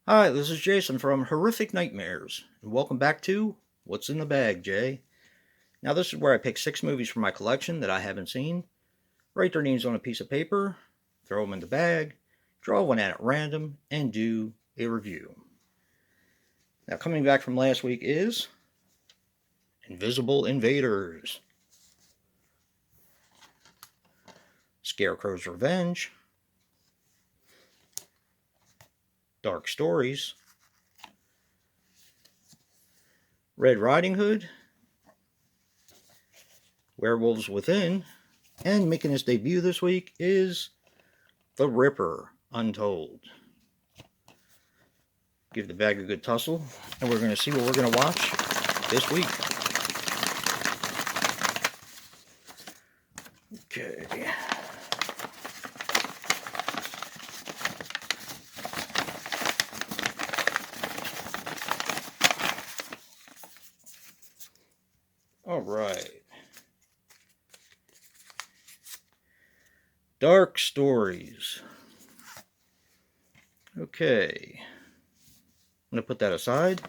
Hi, this is Jason from Horrific Nightmares, and welcome back to What's in the Bag, Jay. Now, this is where I pick 6 movies from my collection that I haven't seen, write their names on a piece of paper, throw them in the bag, draw one at random, and do a review. Now, coming back from last week is Invisible Invaders, Scarecrow's Revenge, Dark Stories, Red Riding Hood, Werewolves Within, and making his debut this week is The Ripper Untold. Give the bag a good tussle, and we're going to see what we're going to watch this week. Okay. All right. Dark Stories. Okay. I'm going to put that aside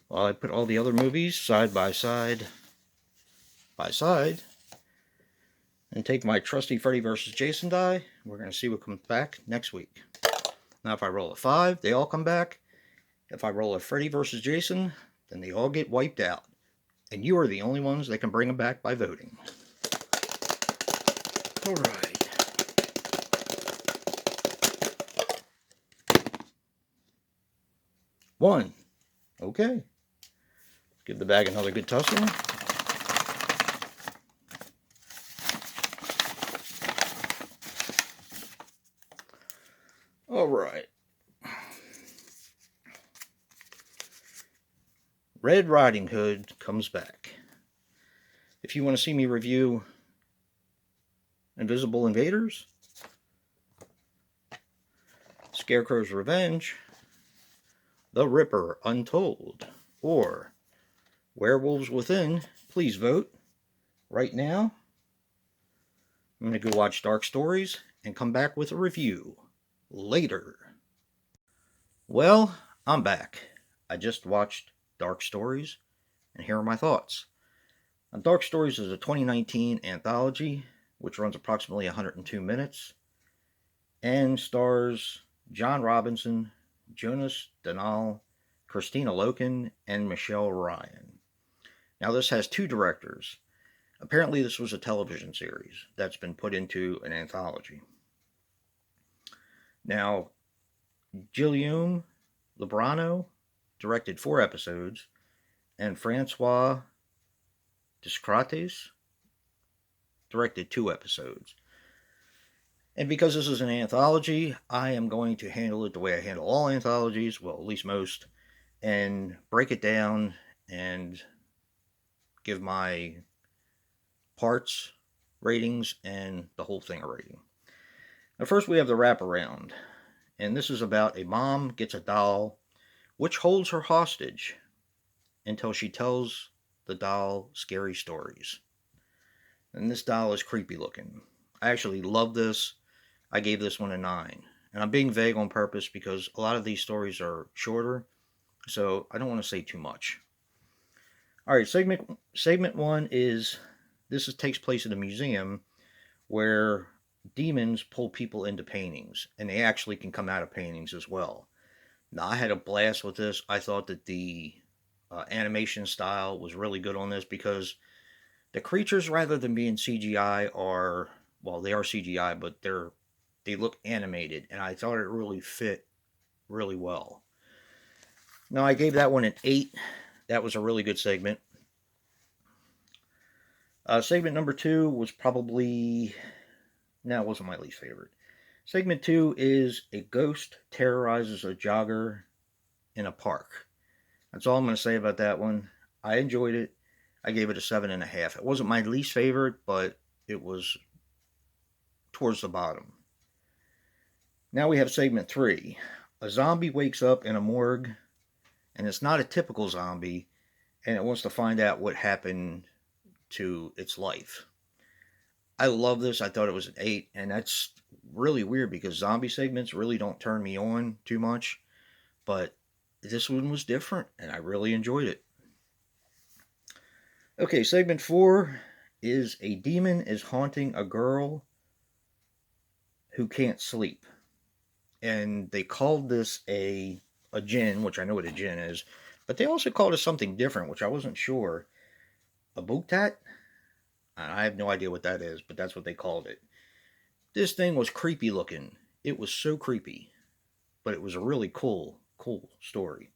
while I put all the other movies side by side and take my trusty Freddy vs. Jason die. We're going to see what comes back next week. Now, if I roll a 5, they all come back. If I roll a Freddy vs. Jason, then they all get wiped out. And you are the only ones that can bring them back by voting. All right. One. Okay. Give the bag another good tussle. All right. Red Riding Hood comes back. If you want to see me review Invisible Invaders, Scarecrow's Revenge, The Ripper Untold, or Werewolves Within, please vote right now. I'm going to go watch Dark Stories and come back with a review later. Well, I'm back. I just watched Dark Stories, and here are my thoughts. Now, Dark Stories is a 2019 anthology, which runs approximately 102 minutes, and stars John Robinson, Jonas Donal, Christina Loken, and Michelle Ryan. Now, this has 2 directors. Apparently, this was a television series that's been put into an anthology. Now, Guillaume Lebrano directed 4 episodes, and Francois Descrates directed 2 episodes. And because this is an anthology, I am going to handle it the way I handle all anthologies, well, at least most, and break it down and give my parts ratings and the whole thing a rating. Now, first we have the wraparound, and this is about a mom gets a doll which holds her hostage until she tells the doll scary stories. And this doll is creepy looking. I actually love this. I gave this one a 9. And I'm being vague on purpose because a lot of these stories are shorter, so I don't want to say too much. All right, segment 1 is takes place at a museum where demons pull people into paintings, and they actually can come out of paintings as well. Now, I had a blast with this. I thought that the animation style was really good on this because the creatures, rather than being CGI, are, well, they are CGI, but they look animated, and I thought it really fit really well. Now, I gave that one an 8. That was a really good segment. Segment number 2 was probably, no, it wasn't my least favorite. Segment 2 is a ghost terrorizes a jogger in a park. That's all I'm going to say about that one. I enjoyed it. I gave it a 7.5. It wasn't my least favorite, but it was towards the bottom. Now we have segment 3. A zombie wakes up in a morgue, and it's not a typical zombie, and it wants to find out what happened to its life. I love this. I thought it was an 8, and that's really weird because zombie segments really don't turn me on too much. but this one was different, and I really enjoyed it. Okay, segment 4 is a demon is haunting a girl who can't sleep. And they called this a djinn, which I know what a djinn is, but they also called it something different, which I wasn't sure. A buktat? I have no idea what that is, but that's what they called it. This thing was creepy looking. It was so creepy, but it was a really cool story.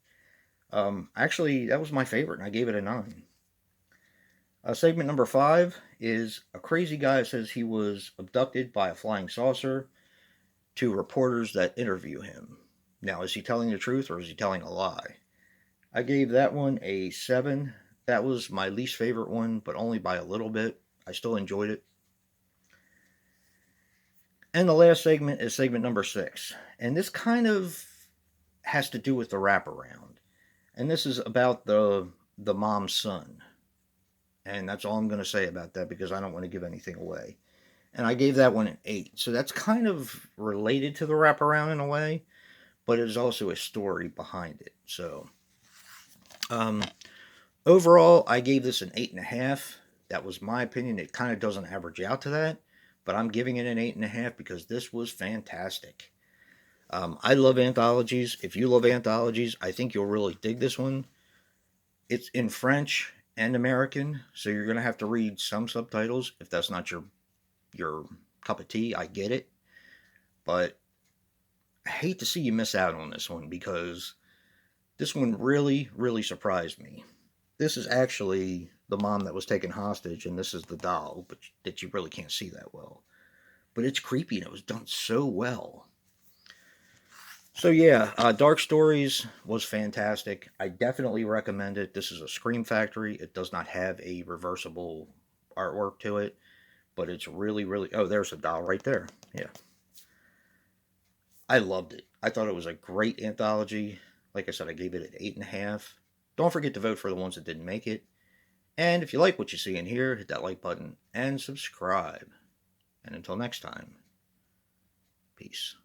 Actually, that was my favorite, and I gave it a 9. Segment number 5 is a crazy guy says he was abducted by a flying saucer to reporters that interview him. Now, is he telling the truth or is he telling a lie? I gave that one a 7. That was my least favorite one, but only by a little bit. I still enjoyed it. And the last segment is segment number 6. And this kind of has to do with the wraparound. And this is about the mom's son. And that's all I'm going to say about that because I don't want to give anything away. And I gave that one an 8. So that's kind of related to the wraparound in a way, but it is also a story behind it. So, um, overall, I gave this an 8.5. That was my opinion. It kind of doesn't average out to that, but I'm giving it an 8.5 because this was fantastic. I love anthologies. If you love anthologies, I think you'll really dig this one. It's in French and American, so you're going to have to read some subtitles if that's not your cup of tea. I get it, but I hate to see you miss out on this one because this one really surprised me. This is actually the mom that was taken hostage, and this is the doll, but that you really can't see that well. But it's creepy, and it was done so well. So yeah, Dark Stories was fantastic. I definitely recommend it. This is a Scream Factory. It does not have a reversible artwork to it, but it's really. Oh, there's a doll right there. Yeah, I loved it. I thought it was a great anthology. Like I said, I gave it an 8.5. Don't forget to vote for the ones that didn't make it. And if you like what you see in here, hit that like button and subscribe. And until next time, peace.